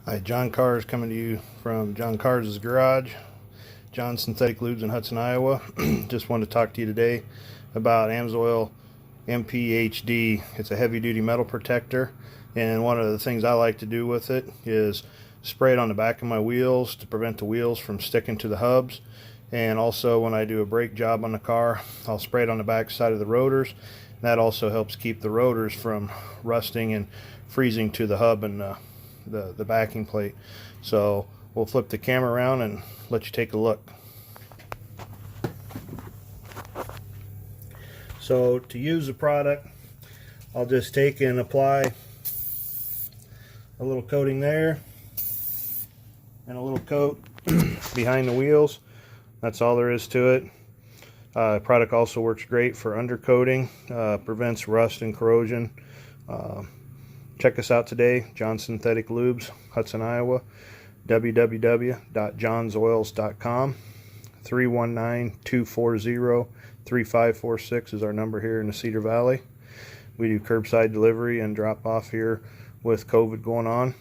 Hi, John Carr coming to you from John Carr's garage, John Synthetic Lubes in Hudson, Iowa. Just wanted to talk to you today about AMSOIL MPHD. It's a heavy-duty metal protector, and one of the things I like to do with it is spray it on the back of my wheels to prevent the wheels from sticking to the hubs. And also when I do a brake job on the car, I'll spray it on the back side of the rotors. That also helps keep the rotors from rusting and freezing to the hub and the backing plate. So we'll flip the camera around and let you take a look. So to use the product, I'll just take and apply a little coating there and a little coat behind the wheels. That's all there is to it. The product also works great for undercoating, prevents rust and corrosion. Check us out today, John Synthetic Lubes, Hudson, Iowa, www.johnsoils.com. 319-240-3546 is our number here in the Cedar Valley. We do curbside delivery and drop off here with COVID going on.